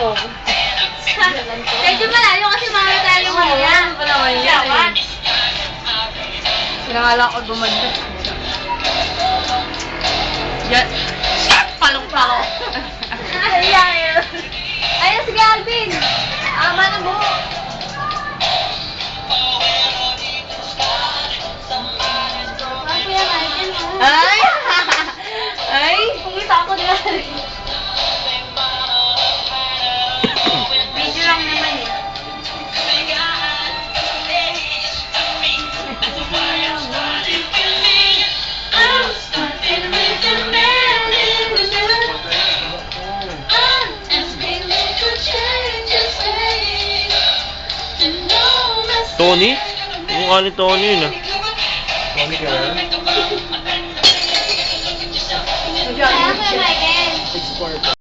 Oo. Medyo malayo kasi mga tayo yung ano yan. Yawan. Pinangala ko gumanda. Yan. Palong-palong. Ayun si Galvin. Ama na mo. Ay! Ay! Pumita ako nila. Video lang naman eh. Tony? Mukha ni Tony yun ah. Tony ka ba?